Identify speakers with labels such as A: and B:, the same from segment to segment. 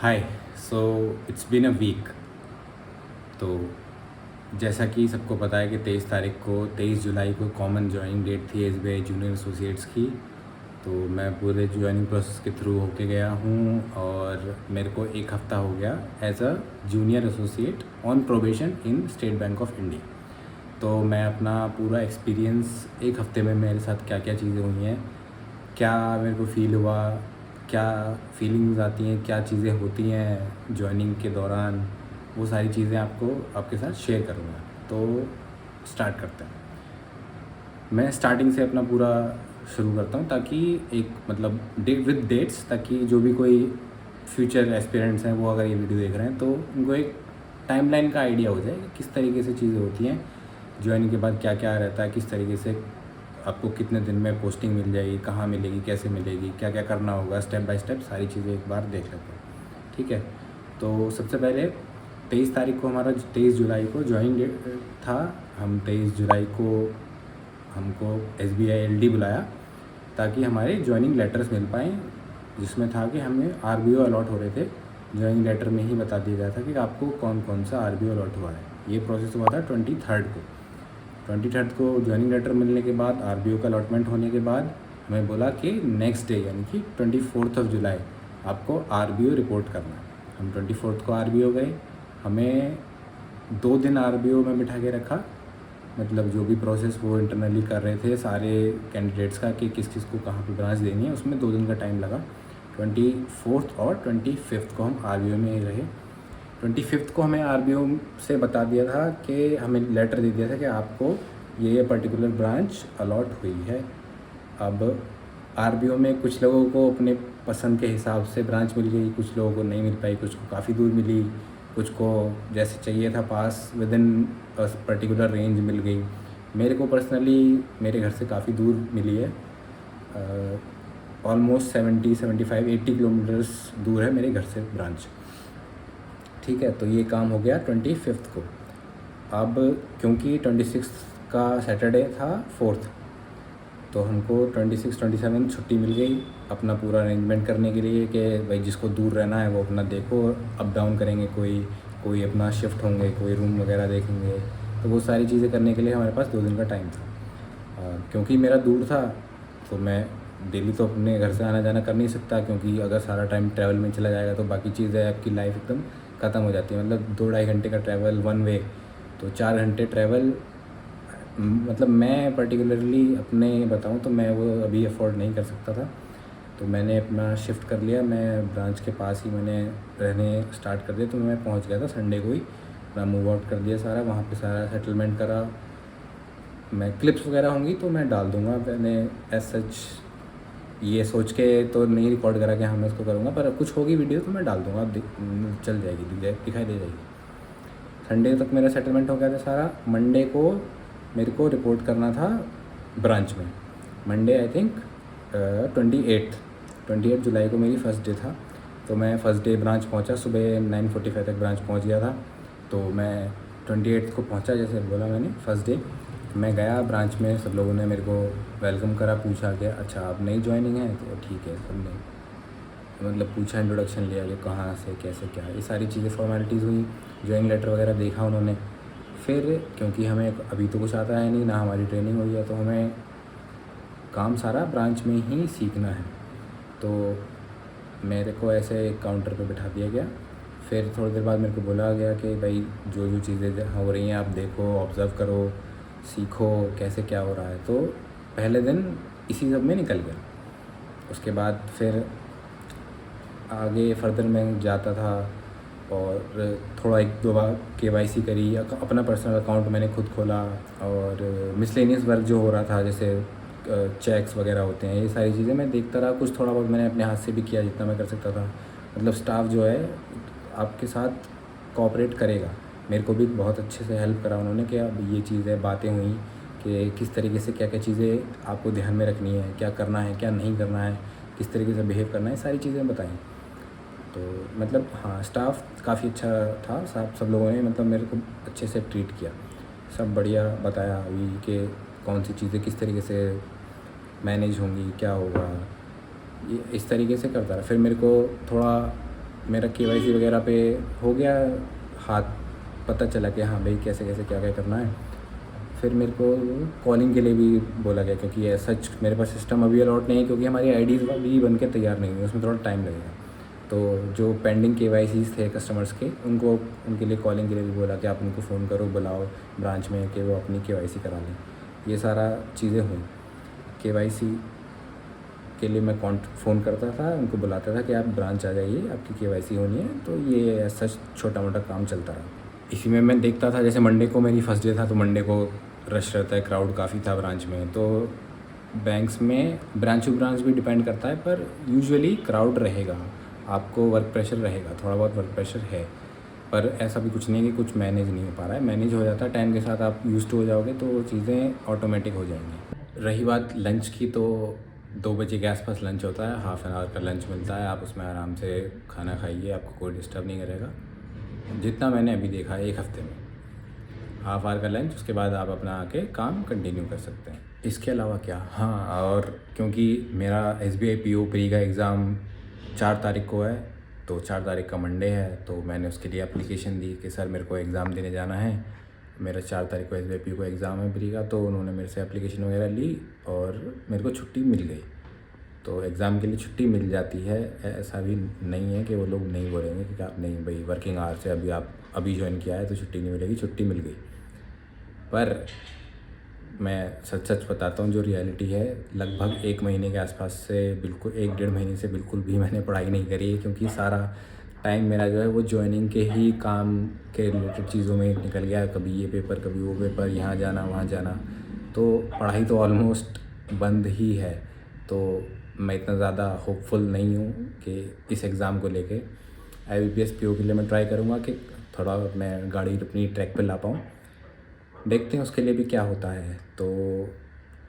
A: Hi. So it's been a week. तो जैसा कि सबको पता है कि 23 जुलाई को कॉमन ज्वाइनिंग डेट थी एसबीआई जूनियर एसोसिएट्स की। तो मैं पूरे ज्वाइनिंग प्रोसेस के थ्रू होके गया हूँ और मेरे को एक हफ़्ता हो गया as a junior associate on probation in State Bank of India. तो मैं अपना पूरा एक्सपीरियंस एक हफ़्ते में मेरे साथ क्या क्या चीज़ें हुई हैं, क्या मेरे को फ़ील हुआ, क्या फीलिंग्स आती हैं, क्या चीज़ें होती हैं जॉइनिंग के दौरान, वो सारी चीज़ें आपके साथ शेयर करूँगा। तो स्टार्ट करते हैं। मैं स्टार्टिंग से अपना पूरा शुरू करता हूँ ताकि एक मतलब विद डेट्स, ताकि जो भी कोई फ्यूचर एस्पिरेंट्स हैं वो अगर ये वीडियो देख रहे हैं तो उनको एक टाइमलाइन का आइडिया हो जाए कि किस तरीके से चीज़ें होती हैं, ज्वाइनिंग के बाद क्या क्या रहता है, किस तरीके से आपको कितने दिन में पोस्टिंग मिल जाएगी, कहाँ मिलेगी, कैसे मिलेगी, क्या क्या करना होगा, स्टेप बाय स्टेप सारी चीज़ें एक बार देख लेते हैं। ठीक है। तो सबसे पहले 23 तारीख को हमारा 23 जुलाई को ज्वाइनिंग डेट था। हम 23 जुलाई को हमको एसबीआई एलडी बुलाया ताकि हमारे ज्वाइनिंग लेटर्स मिल पाएँ, जिसमें था कि हमें आरबीओ अलॉट हो रहे थे। ज्वाइनिंग लेटर में ही बता दिया गया था कि आपको कौन कौन सा आरबीओ अलॉट हुआ है। ये प्रोसेस हुआ था 23 को ज्वाइनिंग लेटर मिलने के बाद, आरबीओ का अलॉटमेंट होने के बाद हमें बोला कि नेक्स्ट डे यानी कि 24 जुलाई आपको आरबीओ रिपोर्ट करना है। हम 24 को आरबीओ गए। हमें 2 दिन आरबीओ में बिठा के रखा, मतलब जो भी प्रोसेस वो इंटरनली कर रहे थे सारे कैंडिडेट्स का कि किस किस को कहाँ पे ब्रांच देनी है, उसमें 2 दिन का टाइम लगा। 24 और 25 को हम आरबीओ में ही रहे। 25 को हमें आरबीओ से बता दिया था कि हमें लेटर दे दिया था कि आपको ये पर्टिकुलर ब्रांच अलॉट हुई है। अब आरबीओ में कुछ लोगों को अपने पसंद के हिसाब से ब्रांच मिल गई, कुछ लोगों को नहीं मिल पाई, कुछ को काफ़ी दूर मिली, कुछ को जैसे चाहिए था पास विद इन पर्टिकुलर रेंज मिल गई। मेरे को पर्सनली मेरे घर से काफ़ी दूर मिली है, ऑलमोस्ट 70-75-80 किलोमीटर्स दूर है मेरे घर से ब्रांच। ठीक है। तो ये काम हो गया 25 को। अब क्योंकि 26 का सैटरडे था 4th, तो हमको 26-27 छुट्टी मिल गई अपना पूरा अरेंजमेंट करने के लिए कि भाई जिसको दूर रहना है वो अपना देखो, अप डाउन करेंगे, कोई अपना शिफ्ट होंगे, कोई रूम वगैरह देखेंगे। तो वो सारी चीज़ें करने के लिए हमारे पास 2 दिन का टाइम था। क्योंकि मेरा दूर था तो मैं डेली तो अपने घर से आना जाना कर नहीं सकता, क्योंकि अगर सारा टाइम ट्रैवल में चला जाएगा तो बाकी चीज़ें आपकी लाइफ एकदम ख़त्म हो जाती है। मतलब 2-2.5 घंटे का ट्रैवल वन वे, तो 4 घंटे ट्रैवल, मतलब मैं पर्टिकुलरली अपने बताऊं तो मैं वो अभी अफोर्ड नहीं कर सकता था। तो मैंने अपना शिफ्ट कर लिया, मैं ब्रांच के पास ही मैंने रहने स्टार्ट कर दिया। तो मैं पहुंच गया था संडे को ही, मैं मूव आउट कर दिया सारा, वहाँ पे सारा सेटलमेंट करा। मैं क्लिप्स वगैरह होंगी तो मैं डाल दूँगा, मैंने एज सच ये सोच के तो नहीं रिकॉर्ड करा कि हाँ मैं इसको करूँगा, पर कुछ होगी वीडियो तो मैं डाल दूँगा, चल जाएगी, दिखाई दे जाएगी। संडे तक मेरा सेटलमेंट हो गया था सारा। मंडे को मेरे को रिपोर्ट करना था ब्रांच में। मंडे आई थिंक 28 जुलाई को मेरी फ़र्स्ट डे था। तो मैं फ़र्स्ट डे ब्रांच पहुंचा, सुबह 9:45 तक ब्रांच पहुंच गया था। तो मैं 28 को पहुंचा, जैसे बोला मैंने फ़र्स्ट डे। मैं गया ब्रांच में, सब लोगों ने मेरे को वेलकम करा, पूछा कि अच्छा आप नई ज्वाइनिंग है, तो ठीक है, सबने मतलब पूछा, इंट्रोडक्शन लिया कि कहाँ से कैसे क्या, ये सारी चीज़ें फॉर्मेलिटीज़ हुई। ज्वाइनिंग लेटर वगैरह देखा उन्होंने। फिर क्योंकि हमें अभी तो कुछ आता है नहीं, ना हमारी ट्रेनिंग हुई है, तो हमें काम सारा ब्रांच में ही सीखना है। तो मेरे को ऐसे एक काउंटर पे बिठा दिया गया। फिर थोड़ी देर बाद मेरे को बोला गया कि भाई जो जो चीज़ें हो रही हैं आप देखो, ऑब्ज़र्व करो, सीखो कैसे क्या हो रहा है। तो पहले दिन इसी सब में निकल गया। उसके बाद फिर आगे फर्दर मैं जाता था और थोड़ा 1-2 बार केवाईसी करी, अपना पर्सनल अकाउंट मैंने खुद खोला, और मिसलेनियस वर्क जो हो रहा था जैसे चेक्स वगैरह होते हैं, ये सारी चीज़ें मैं देखता रहा। कुछ थोड़ा बहुत मैंने अपने हाथ से भी किया जितना मैं कर सकता था। मतलब स्टाफ जो है आपके साथ कोऑपरेट करेगा। मेरे को भी बहुत अच्छे से हेल्प करा उन्होंने कि अब ये चीज़ें बातें हुई कि किस तरीके से क्या क्या चीज़ें आपको ध्यान में रखनी है, क्या करना है क्या नहीं करना है, किस तरीके से बिहेव करना है, सारी चीज़ें बताई। तो मतलब हाँ, स्टाफ काफ़ी अच्छा था, सब लोगों ने मतलब मेरे को अच्छे से ट्रीट किया, सब बढ़िया बताया अभी कि कौन सी चीज़ें किस तरीके से मैनेज होंगी, क्या होगा, ये इस तरीके से करता रहा। फिर मेरे को थोड़ा मेरा केवाईसी वगैरह पे हो गया, हाथ पता चला कि हाँ भाई कैसे कैसे क्या क्या करना है। फिर मेरे को कॉलिंग के लिए भी बोला गया, क्योंकि सच मेरे पास सिस्टम अभी अलॉट नहीं है, क्योंकि हमारी आईडीज़ भी बन के तैयार नहीं हुई, उसमें थोड़ा टाइम लगेगा। तो जो पेंडिंग केवाईसीज़ थे कस्टमर्स के, उनके लिए कॉलिंग के लिए भी बोला कि आप उनको फ़ोन करो, बुलाओ ब्रांच में कि वो अपनी केवाईसी करा लें। ये सारा चीज़ें हुई। केवाईसी के लिए मैं फ़ोन करता था, उनको बुलाता था कि आप ब्रांच आ जाइए, आपकी केवाईसी होनी है। तो ये सच छोटा मोटा काम चलता रहा। इसी में मैं देखता था, जैसे मंडे को मेरी फर्स्ट डे था, तो मंडे को रश रहता है, क्राउड काफ़ी था ब्रांच में। तो बैंक्स में ब्रांच टू ब्रांच भी डिपेंड करता है, पर यूजुअली क्राउड रहेगा, आपको वर्क प्रेशर रहेगा, थोड़ा बहुत वर्क प्रेशर है, पर ऐसा भी कुछ नहीं है कि कुछ मैनेज नहीं हो पा रहा है। मैनेज हो जाता है, टाइम के साथ आप यूज्ड हो जाओगे तो वो चीज़ें ऑटोमेटिक हो जाएंगी। रही बात लंच की, तो 2 बजे के आसपास लंच होता है, हाफ़ एन आवर का लंच मिलता है। आप उसमें आराम से खाना खाइए, आपको कोई डिस्टर्ब नहीं करेगा। जितना मैंने अभी देखा है 1 हफ़्ते में, हाफ़ आवर का लंच, उसके बाद आप अपना आके काम कंटिन्यू कर सकते हैं। इसके अलावा क्या, हाँ, और क्योंकि मेरा SBI PO प्री का एग्ज़ाम 4 तारीख को है, तो 4 तारीख का मंडे है, तो मैंने उसके लिए एप्लीकेशन दी कि सर मेरे को एग्ज़ाम देने जाना है। मेरा 4 तारीख को SBI PO का एग्ज़ाम है प्री का। तो उन्होंने मेरे से एप्लीकेशन वगैरह ली और मेरे को छुट्टी मिल गई। तो एग्ज़ाम के लिए छुट्टी मिल जाती है, ऐसा भी नहीं है कि वो लोग नहीं बोलेंगे कि आप नहीं भाई वर्किंग आवर से अभी ज्वाइन किया है तो छुट्टी नहीं मिलेगी, छुट्टी मिल गई। पर मैं सच सच बताता हूँ, जो रियलिटी है, लगभग 1 महीने के आसपास से, बिल्कुल 1 डेढ़ महीने से बिल्कुल भी मैंने पढ़ाई नहीं करी है, क्योंकि सारा टाइम मेरा जो है वो जॉइनिंग के ही काम के रिलेटेड चीज़ों में निकल गया। कभी ये पेपर, कभी वो पेपर, यहाँ जाना वहाँ जाना, तो पढ़ाई तो ऑलमोस्ट बंद ही है। तो मैं इतना ज़्यादा होपफुल नहीं हूँ कि इस एग्ज़ाम को लेके। IBPS PO के लिए मैं ट्राई करूँगा कि थोड़ा मैं गाड़ी अपनी ट्रैक पे ला पाऊँ। देखते हैं उसके लिए भी क्या होता है। तो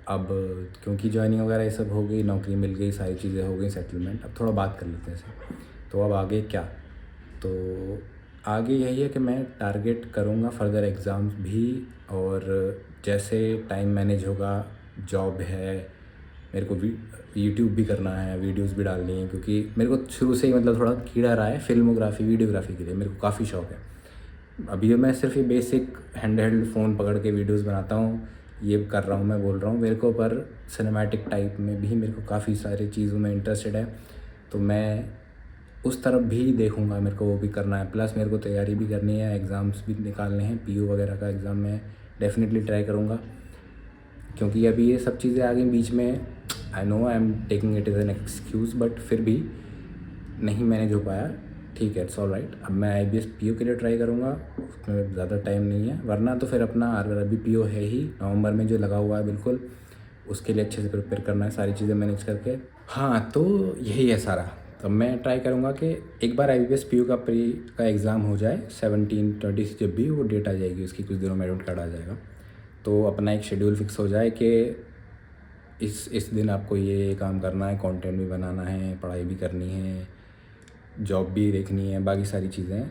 A: अब क्योंकि जॉइनिंग वगैरह ये सब हो गई, नौकरी मिल गई, सारी चीज़ें हो गई, सेटलमेंट, अब थोड़ा बात कर लेते हैं इसे। तो अब आगे क्या, तो आगे यही है कि मैं टारगेट करूँगा फर्दर एग्ज़ाम्स भी, और जैसे टाइम मैनेज होगा, जॉब है, मेरे को यूट्यूब भी करना है, वीडियोस भी डालनी है, क्योंकि मेरे को शुरू से ही मतलब थोड़ा कीड़ा रहा है फिल्मोग्राफी, वीडियोग्राफी के लिए मेरे को काफ़ी शौक है। अभी मैं सिर्फ ये बेसिक हैंड फ़ोन पकड़ के वीडियोस बनाता हूँ, ये कर रहा हूँ, मैं बोल रहा हूँ मेरे को, पर सिनेमैटिक टाइप में भी मेरे को काफ़ी सारी चीज़ों में इंटरेस्टेड है। तो मैं उस तरफ भी देखूँगा, मेरे को वो भी करना है। प्लस मेरे को तैयारी भी करनी है, एग्ज़ाम्स भी निकालने हैं, PO वगैरह का एग्ज़ाम मैं डेफिनेटली ट्राई करूँगा, क्योंकि अभी ये सब चीज़ें आ गई बीच में। I know I am taking it as an excuse, but फिर भी नहीं मैनेज हो पाया, ठीक है, इट्स ऑल राइट। अब मैं IBPS PO के लिए ट्राई करूँगा, उसमें ज़्यादा टाइम नहीं है, वरना तो फिर अपना अभी PO है ही नवंबर में जो लगा हुआ है, बिल्कुल उसके लिए अच्छे से प्रिपेयर करना है, सारी चीज़ें मैनेज करके। हाँ, तो यही है सारा। तो मैं ट्राई करूँगा कि एक बार IBPS PO का प्री का एग्ज़ाम हो जाए, 17-20 जब भी वो डेट आ जाएगी उसकी, कुछ दिनों में एडमिट कार्ड आ जाएगा, तो अपना एक शेड्यूल फिक्स हो जाए कि इस दिन आपको ये काम करना है, कंटेंट भी बनाना है, पढ़ाई भी करनी है, जॉब भी देखनी है, बाकी सारी चीज़ें हैं।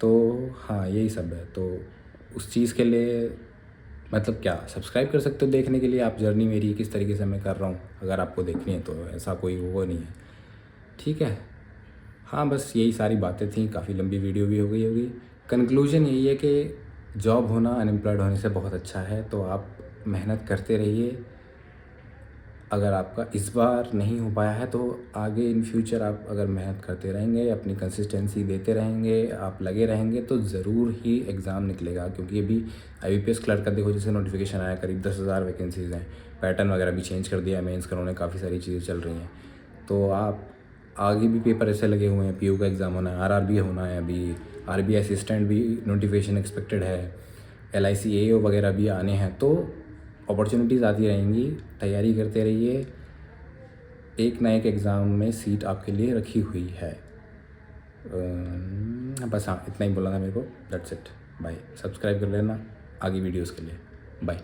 A: तो हाँ, यही सब है। तो उस चीज़ के लिए मतलब क्या, सब्सक्राइब कर सकते हो देखने के लिए आप, जर्नी मेरी किस तरीके से मैं कर रहा हूँ, अगर आपको देखनी है तो। ऐसा कोई वो नहीं है, ठीक है। हाँ, बस यही सारी बातें थी, काफ़ी लंबी वीडियो भी हो गई होगी। कंक्लूजन यही है कि जॉब होना अनएम्प्लॉयड होने से बहुत अच्छा है, तो आप मेहनत करते रहिए। अगर आपका इस बार नहीं हो पाया है, तो आगे इन फ्यूचर आप अगर मेहनत करते रहेंगे, अपनी कंसिस्टेंसी देते रहेंगे, आप लगे रहेंगे, तो ज़रूर ही एग्ज़ाम निकलेगा। क्योंकि अभी IBPS क्लर्क का देखो, जैसे नोटिफिकेशन आया, करीब 10,000 वैकेंसीज़ हैं, पैटर्न वगैरह भी चेंज कर दिया है मेंस का उन्होंने, काफ़ी सारी चीज़ें चल रही हैं। तो आप आगे भी पेपर ऐसे लगे हुए हैं, PO का एग्ज़ाम होना है, RRB होना है, अभी RBI असिस्टेंट भी नोटिफिकेशन एक्सपेक्टेड है, LIC AO वगैरह भी आने हैं। तो अपॉर्चुनिटीज़ आती रहेंगी, तैयारी करते रहिए, एक ना एक एग्ज़ाम में सीट आपके लिए रखी हुई है। बस हाँ, इतना ही बोलना था मेरे को, दैट्स इट। बाय, सब्सक्राइब कर लेना आगे वीडियोज़ के लिए। बाय।